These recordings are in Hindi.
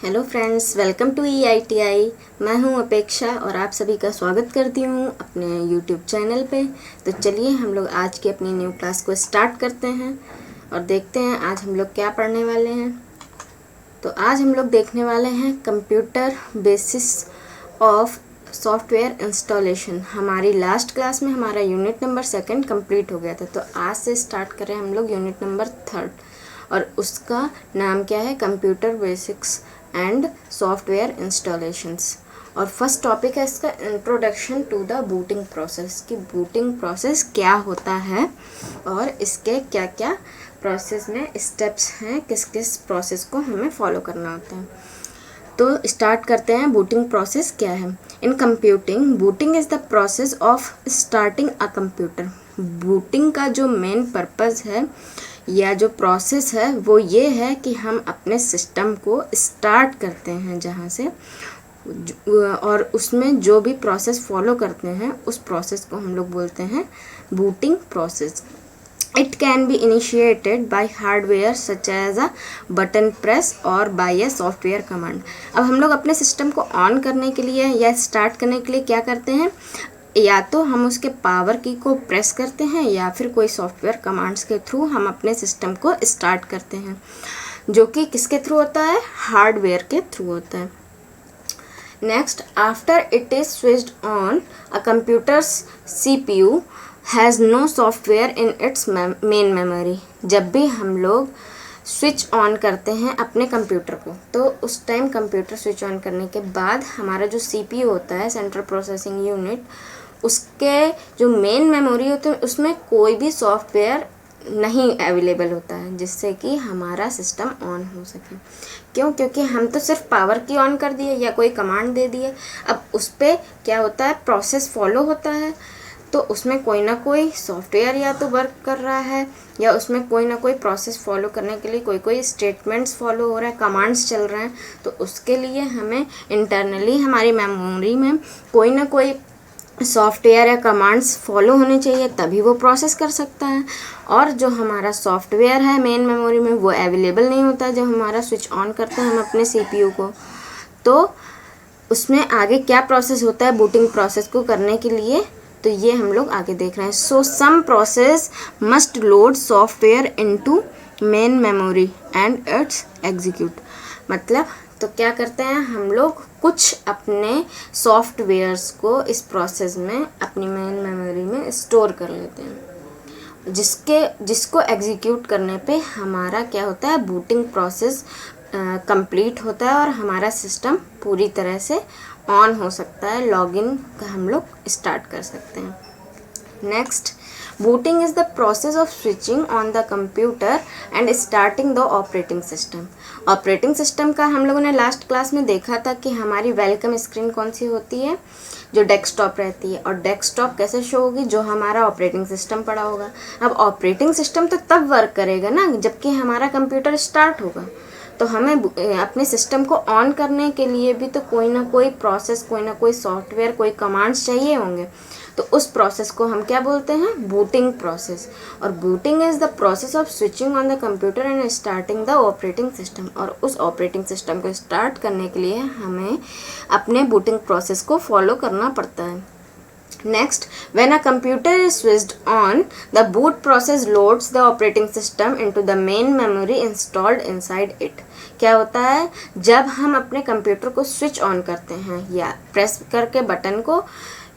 Hello friends, welcome to EITI। मैं हूं अपेक्षा और आप सभी का स्वागत करती हूं अपने यूट्यूब चैनल पे। तो चलिए हम लोग आज की अपनी न्यू क्लास को स्टार्ट करते हैं और देखते हैं आज हम लोग क्या पढ़ने वाले हैं। तो आज हम लोग देखने वाले हैं computer basis of software installation. हमारी लास्ट क्लास में हमारा यूनिट नंबर 2 कंप्लीट हो गया था, तो आज से स्टार्ट करें हम लोग यूनिट नंबर 3 और उसका नाम क्या है, computer basics and software installations. और फर्स्ट टॉपिक है इसका introduction to the booting process, कि बूटिंग प्रोसेस क्या होता है और इसके क्या क्या प्रोसेस में स्टेप्स हैं, किस किस प्रोसेस को हमें फॉलो करना होता है। तो स्टार्ट करते हैं, बूटिंग प्रोसेस क्या है। In computing, booting is the process of starting a computer. Booting का जो मेन पर्पज़ है या जो प्रोसेस है वो ये है कि हम अपने सिस्टम को स्टार्ट करते हैं जहाँ से, और उसमें जो भी प्रोसेस फॉलो करते हैं उस प्रोसेस को हम लोग बोलते हैं booting process. It can be initiated by hardware such as a button press or by a software command। अब हम लोग अपने सिस्टम को ऑन करने के लिए या स्टार्ट करने के लिए क्या करते हैं, या तो हम उसके पावर की को प्रेस करते हैं या फिर कोई सॉफ्टवेयर कमांड्स के थ्रू हम अपने सिस्टम को स्टार्ट करते हैं, जो कि किसके थ्रू होता है, हार्डवेयर के थ्रू होता है। Next, after it is switched on, a computer's CPU has no software in its main memory. जब भी हम लोग स्विच ऑन करते हैं अपने कंप्यूटर को, तो उस टाइम कंप्यूटर स्विच ऑन करने के बाद हमारा जो CPU होता है, सेंट्रल प्रोसेसिंग यूनिट, उसके जो मेन मेमोरी होते हैं उसमें कोई भी सॉफ्टवेयर नहीं अवेलेबल होता है जिससे कि हमारा सिस्टम ऑन हो सके। क्यों? क्योंकि हम तो सिर्फ पावर की ऑन कर दिए या कोई कमांड दे दिए। अब उस पर क्या होता है, प्रोसेस फॉलो होता है, तो उसमें कोई ना कोई सॉफ्टवेयर या तो वर्क कर रहा है या उसमें कोई ना कोई प्रोसेस फॉलो करने के लिए कोई स्टेटमेंट्स फॉलो हो रहा है, कमांड्स चल रहे हैं। तो उसके लिए हमें इंटरनली हमारी मेमोरी में कोई ना कोई सॉफ्टवेयर या कमांड्स फॉलो होने चाहिए, तभी वो प्रोसेस कर सकता है। और जो हमारा सॉफ्टवेयर है मेन मेमोरी में वो अवेलेबल नहीं होता है जब हमारा स्विच ऑन करते हैं हम अपने CPU को। तो उसमें आगे क्या प्रोसेस होता है बूटिंग प्रोसेस को करने के लिए, तो ये हम लोग आगे देख रहे हैं। So some process must load software into main memory and its execute. मतलब तो क्या करते हैं हम लोग, कुछ अपने सॉफ्टवेयर्स को इस प्रोसेस में अपनी मेन मेमोरी में स्टोर कर लेते हैं, जिसको एग्जीक्यूट करने पे हमारा क्या होता है, बूटिंग प्रोसेस कंप्लीट होता है और हमारा सिस्टम पूरी तरह से ऑन हो सकता है, लॉगिन का हम लोग स्टार्ट कर सकते हैं। Next, booting is the process of switching on the computer and starting the operating system. Operating system का हम लोगों ने लास्ट क्लास में देखा था कि हमारी वेलकम स्क्रीन कौन सी होती है, जो डेस्कटॉप रहती है। और डेस्कटॉप कैसे शो होगी, जो हमारा ऑपरेटिंग सिस्टम पड़ा होगा। अब ऑपरेटिंग सिस्टम तो तब वर्क करेगा ना जबकि हमारा कंप्यूटर स्टार्ट होगा। तो हमें अपने सिस्टम को ऑन करने के लिए भी तो कोई ना कोई प्रोसेस, कोई ना कोई सॉफ्टवेयर, कोई कमांड्स चाहिए होंगे। तो उस प्रोसेस को हम क्या बोलते हैं, बूटिंग प्रोसेस। और booting is the process of switching on the computer and starting the operating system. और उस ऑपरेटिंग सिस्टम को स्टार्ट करने के लिए हमें अपने बूटिंग प्रोसेस को फॉलो करना पड़ता है। Next, when a computer is switched on, the boot process loads the operating system into the main memory installed inside it। क्या होता है, जब हम अपने कंप्यूटर को स्विच ऑन करते हैं या प्रेस करके बटन को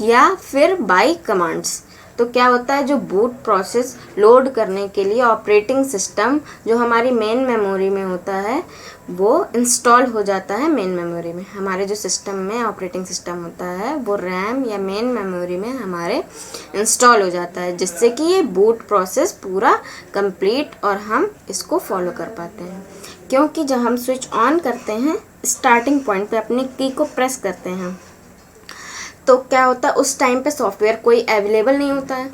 या फिर बाय कमांड्स, तो क्या होता है, जो बूट प्रोसेस लोड करने के लिए ऑपरेटिंग सिस्टम जो हमारी मेन मेमोरी में होता है वो इंस्टॉल हो जाता है मेन मेमोरी में। हमारे जो सिस्टम में ऑपरेटिंग सिस्टम होता है वो रैम या मेन मेमोरी में हमारे इंस्टॉल हो जाता है, जिससे कि ये बूट प्रोसेस पूरा कंप्लीट और हम इसको फॉलो कर पाते हैं। क्योंकि जब हम स्विच ऑन करते हैं, स्टार्टिंग पॉइंट पे अपनी की को प्रेस करते हैं, तो क्या होता है, उस टाइम पे सॉफ्टवेयर कोई अवेलेबल नहीं होता है।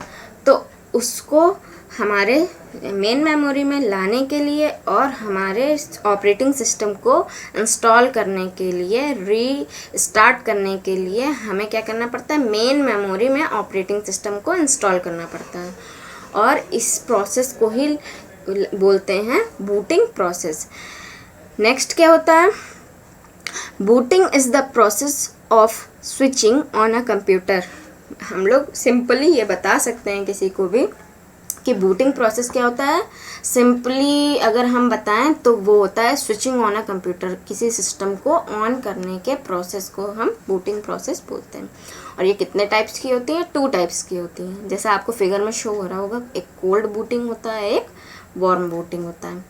तो उसको हमारे मेन मेमोरी में लाने के लिए और हमारे ऑपरेटिंग सिस्टम को इंस्टॉल करने के लिए, रीस्टार्ट करने के लिए हमें क्या करना पड़ता है, मेन मेमोरी में ऑपरेटिंग सिस्टम को इंस्टॉल करना पड़ता है। और इस प्रोसेस को ही बोलते हैं बूटिंग प्रोसेस। नेक्स्ट क्या होता है, booting is the process of switching on a computer. हम लोग सिंपली ये बता सकते हैं किसी को भी कि बूटिंग प्रोसेस क्या होता है। सिंपली अगर हम बताएं तो वो होता है स्विचिंग ऑन अ कंप्यूटर। किसी सिस्टम को ऑन करने के प्रोसेस को हम बूटिंग प्रोसेस बोलते हैं। और ये कितने टाइप्स की होती है? 2 टाइप्स की होती हैं। जैसा आपको फिगर में शो हो रहा होगा, एक कोल्ड बूटिंग होता है, एक वार्म बूटिंग होता है।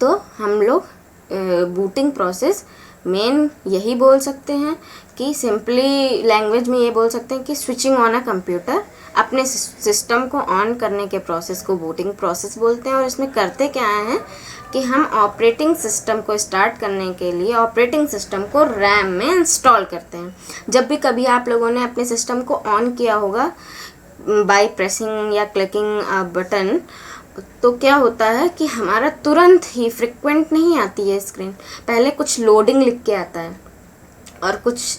तो हम लोग बूटिंग प्रोसेस मेन यही बोल सकते हैं कि सिंपली लैंग्वेज में ये बोल सकते हैं कि स्विचिंग ऑन अ कंप्यूटर, अपने सिस्टम को ऑन करने के प्रोसेस को बूटिंग प्रोसेस बोलते हैं। और इसमें करते क्या हैं कि हम ऑपरेटिंग सिस्टम को स्टार्ट करने के लिए ऑपरेटिंग सिस्टम को रैम में इंस्टॉल करते हैं। जब भी कभी आप लोगों ने अपने सिस्टम को ऑन किया होगा बाय प्रेसिंग या क्लिकिंग अ बटन, तो क्या होता है कि हमारा तुरंत ही फ्रिक्वेंट नहीं आती है स्क्रीन, पहले कुछ लोडिंग लिख के आता है और कुछ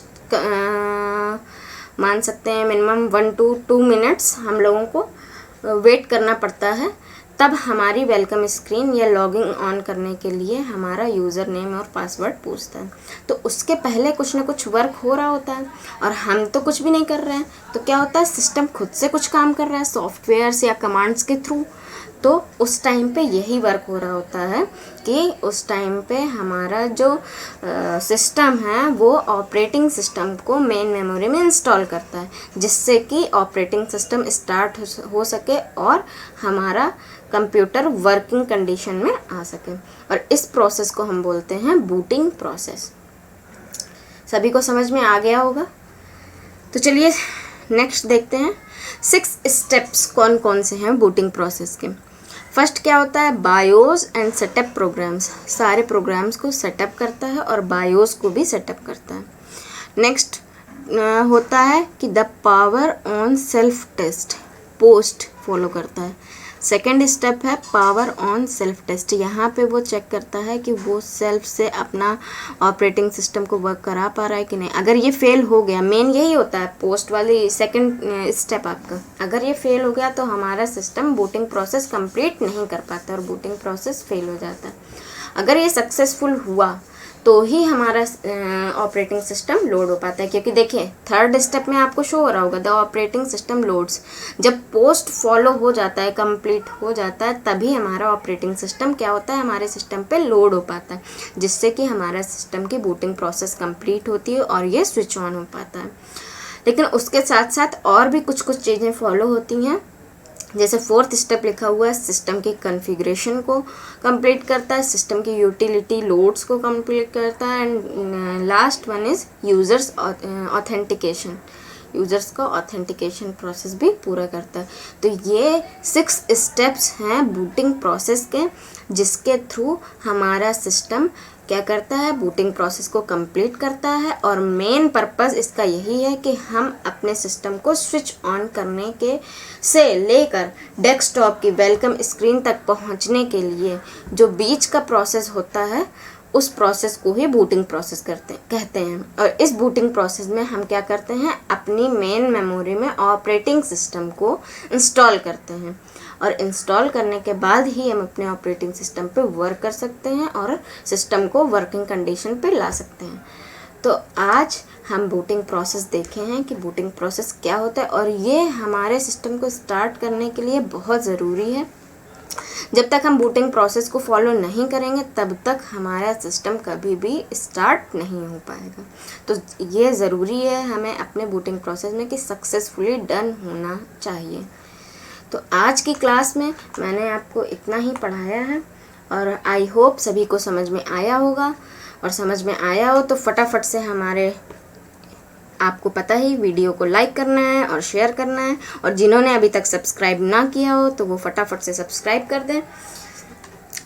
मान सकते हैं मिनिमम 1 to 2 मिनट्स हम लोगों को वेट करना पड़ता है। तब हमारी वेलकम स्क्रीन या लॉगिंग ऑन करने के लिए हमारा यूज़र नेम और पासवर्ड पूछता है। तो उसके पहले कुछ ना कुछ वर्क हो रहा होता है और हम तो कुछ भी नहीं कर रहे हैं। तो क्या होता है, सिस्टम खुद से कुछ काम कर रहा है सॉफ्टवेयर्स या कमांड्स के थ्रू। तो उस टाइम पे यही वर्क हो रहा होता है कि उस टाइम पे हमारा जो सिस्टम है वो ऑपरेटिंग सिस्टम को मेन मेमोरी में इंस्टॉल करता है, जिससे कि ऑपरेटिंग सिस्टम स्टार्ट हो सके और हमारा कंप्यूटर वर्किंग कंडीशन में आ सके। और इस प्रोसेस को हम बोलते हैं बूटिंग प्रोसेस। सभी को समझ में आ गया होगा? तो चलिए नेक्स्ट देखते हैं 6 स्टेप्स कौन कौन से हैं बूटिंग प्रोसेस के। फर्स्ट क्या होता है, बायोस एंड सेटअप प्रोग्राम्स। सारे प्रोग्राम्स को सेटअप करता है और बायोस को भी सेटअप करता है। नेक्स्ट होता है कि the power on self test, POST follow करता है। सेकेंड स्टेप है पावर ऑन सेल्फ टेस्ट। यहाँ पे वो चेक करता है कि वो सेल्फ से अपना ऑपरेटिंग सिस्टम को वर्क करा पा रहा है कि नहीं। अगर ये फेल हो गया, मेन यही होता है पोस्ट वाली सेकंड स्टेप आपका, अगर ये फेल हो गया तो हमारा सिस्टम बूटिंग प्रोसेस कंप्लीट नहीं कर पाता और बूटिंग प्रोसेस फेल हो जाता है। अगर ये सक्सेसफुल हुआ तो ही हमारा ऑपरेटिंग सिस्टम लोड हो पाता है। क्योंकि देखिए थर्ड स्टेप में आपको शो हो रहा होगा द ऑपरेटिंग सिस्टम लोड्स। जब पोस्ट फॉलो हो जाता है, कंप्लीट हो जाता है, तभी हमारा ऑपरेटिंग सिस्टम क्या होता है, हमारे सिस्टम पे लोड हो पाता है, जिससे कि हमारा सिस्टम की बूटिंग प्रोसेस कंप्लीट होती है और ये स्विच ऑन हो पाता है। लेकिन उसके साथ साथ और भी कुछ कुछ चीज़ें फॉलो होती हैं। जैसे फोर्थ स्टेप लिखा हुआ है सिस्टम की कॉन्फ़िगरेशन को कंप्लीट करता है, सिस्टम की यूटिलिटी लोड्स को कंप्लीट करता है, and last one is users authentication, users का ऑथेंटिकेशन प्रोसेस भी पूरा करता है। तो ये 6 स्टेप्स हैं बूटिंग प्रोसेस के, जिसके थ्रू हमारा सिस्टम क्या करता है, बूटिंग प्रोसेस को कंप्लीट करता है। और मेन पर्पस इसका यही है कि हम अपने सिस्टम को स्विच ऑन करने के से लेकर डेस्कटॉप की वेलकम स्क्रीन तक पहुंचने के लिए जो बीच का प्रोसेस होता है, उस प्रोसेस को ही बूटिंग प्रोसेस कहते हैं। और इस बूटिंग प्रोसेस में हम क्या करते हैं, अपनी मेन मेमोरी में ऑपरेटिंग सिस्टम को इंस्टॉल करते हैं और इंस्टॉल करने के बाद ही हम अपने ऑपरेटिंग सिस्टम पे वर्क कर सकते हैं और सिस्टम को वर्किंग कंडीशन पे ला सकते हैं। तो आज हम बूटिंग प्रोसेस देखे हैं कि बूटिंग प्रोसेस क्या होता है और ये हमारे सिस्टम को स्टार्ट करने के लिए बहुत ज़रूरी है। जब तक हम बूटिंग प्रोसेस को फॉलो नहीं करेंगे तब तक हमारा सिस्टम कभी भी स्टार्ट नहीं हो पाएगा। तो ये ज़रूरी है हमें अपने बूटिंग प्रोसेस में कि सक्सेसफुली डन होना चाहिए। तो आज की क्लास में मैंने आपको इतना ही पढ़ाया है और आई होप सभी को समझ में आया होगा। और समझ में आया हो तो फटाफट से हमारे, आपको पता ही, वीडियो को लाइक करना है और शेयर करना है। और जिन्होंने अभी तक सब्सक्राइब ना किया हो तो वो फटाफट से सब्सक्राइब कर दें।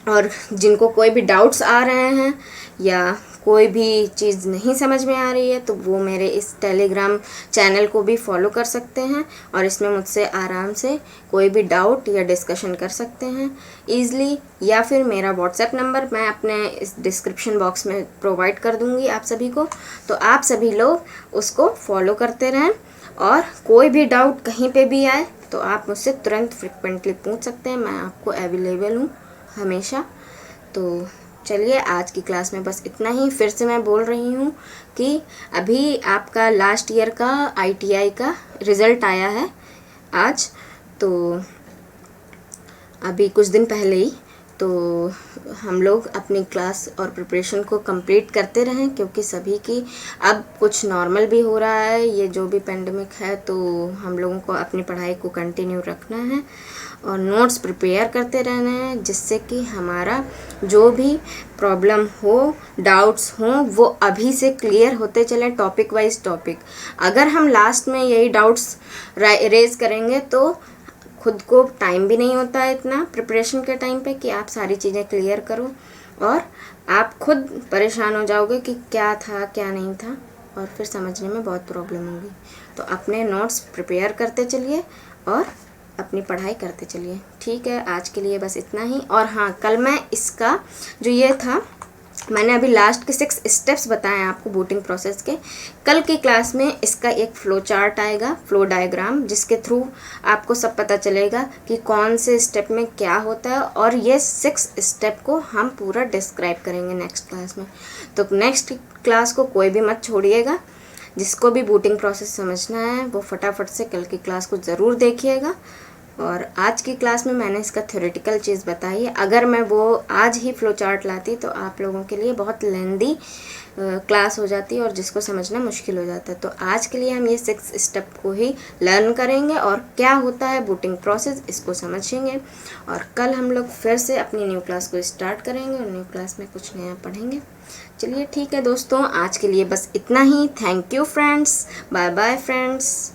और जिनको कोई भी डाउट्स आ रहे हैं या कोई भी चीज़ नहीं समझ में आ रही है तो वो मेरे इस टेलीग्राम चैनल को भी फॉलो कर सकते हैं और इसमें मुझसे आराम से कोई भी डाउट या डिस्कशन कर सकते हैं ईज़िली। या फिर मेरा व्हाट्सएप नंबर मैं अपने इस डिस्क्रिप्शन बॉक्स में प्रोवाइड कर दूँगी आप सभी को। तो आप सभी लोग उसको फॉलो करते रहें और कोई भी डाउट कहीं पे भी आए तो आप मुझसे तुरंत फ्रिक्वेंटली पूछ सकते हैं। मैं आपको अवेलेबल हूँ हमेशा। तो चलिए आज की क्लास में बस इतना ही। फिर से मैं बोल रही हूँ कि अभी आपका लास्ट ईयर का ITI का रिज़ल्ट आया है आज, तो अभी कुछ दिन पहले ही। तो हम लोग अपनी क्लास और प्रिपरेशन को कंप्लीट करते रहें, क्योंकि सभी की अब कुछ नॉर्मल भी हो रहा है, ये जो भी पेंडेमिक है, तो हम लोगों को अपनी पढ़ाई को कंटिन्यू रखना है और नोट्स प्रिपेयर करते रहना है, जिससे कि हमारा जो भी प्रॉब्लम हो, डाउट्स हों, वो अभी से क्लियर होते चले, टॉपिक वाइज टॉपिक। अगर हम लास्ट में यही डाउट्स रेज करेंगे तो खुद को टाइम भी नहीं होता है इतना प्रिपरेशन के टाइम पे कि आप सारी चीज़ें क्लियर करो, और आप खुद परेशान हो जाओगे कि क्या था क्या नहीं था, और फिर समझने में बहुत प्रॉब्लम होगी। तो अपने नोट्स प्रिपेयर करते चलिए और अपनी पढ़ाई करते चलिए। ठीक है, आज के लिए बस इतना ही। और हाँ, कल मैं इसका जो ये था, मैंने अभी लास्ट के 6 स्टेप्स बताए हैं आपको बूटिंग प्रोसेस के। कल की क्लास में इसका एक फ्लो चार्ट आएगा, फ्लो डायग्राम, जिसके थ्रू आपको सब पता चलेगा कि कौन से स्टेप में क्या होता है, और ये 6 स्टेप को हम पूरा डिस्क्राइब करेंगे नेक्स्ट क्लास में। तो नेक्स्ट क्लास को कोई भी मत छोड़िएगा। जिसको भी बूटिंग प्रोसेस समझना है वो फटाफट से कल की क्लास को ज़रूर देखिएगा। और आज की क्लास में मैंने इसका थ्योरेटिकल चीज़ बताई है। अगर मैं वो आज ही फ्लो चार्ट लाती तो आप लोगों के लिए बहुत लेंदी क्लास हो जाती है और जिसको समझना मुश्किल हो जाता है। तो आज के लिए हम ये 6 स्टेप को ही लर्न करेंगे और क्या होता है बूटिंग प्रोसेस इसको समझेंगे। और कल हम लोग फिर से अपनी न्यू क्लास को स्टार्ट करेंगे और न्यू क्लास में कुछ नया पढ़ेंगे। चलिए ठीक है दोस्तों, आज के लिए बस इतना ही। Thank you friends, bye bye friends.